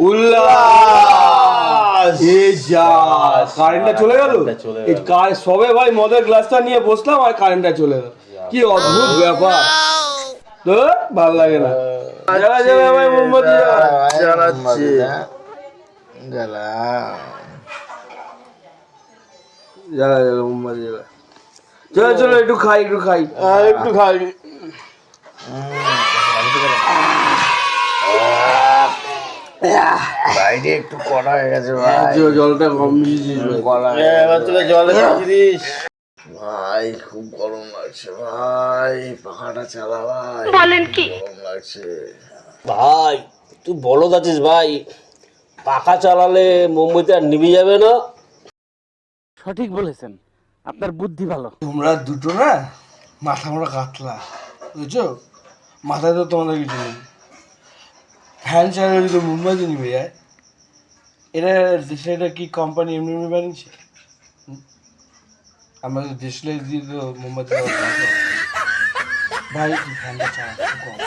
উল্লাস। এই যা কারেন্টটা চলে গেল। এই সবে ভাই মদের গ্লাসটা নিয়ে বসলাম আর কারেন্টটা চলে গেল। কি অদ্ভুত ব্যাপার, তো ভালো লাগে না। জ্বালা জ্বালা ভাই মোমবাতি জ্বালাচ্ছি। জ্বালা জ্বালা জ্বালা মোমবাতি জ্বালা। চলো চলো একটু খাই একটু খাই একটু খাই। বাইরে একটু কড়া হয়ে গেছে ভাই, জলটা কম দিয়েছিস জলে দিস ভাই, খুব গরম লাগছে ভাই, পাখাটা চালা ভাই, বলেন কি গরম লাগছে ভাই। তুই বলদ আছিস ভাই, পাখা চালালে মোমবাতি আর নিভে যাবে না। সঠিক বলেছেন, আপনার বুদ্ধি ভালো। তোমরা দুটো না মাথা মোটা কাতলা, বুঝছো? মাথায় তো তোমাদের কিছু নেই। ফ্যান চালালে যদি মোমবাতি নিভে যায়, এটা সেটা কি কোম্পানি এমনি এমনি বানিয়েছে? আমাদের দেশলাই দিয়ে তো মোমবাতি ভাই ফ্যানটা চালা কম।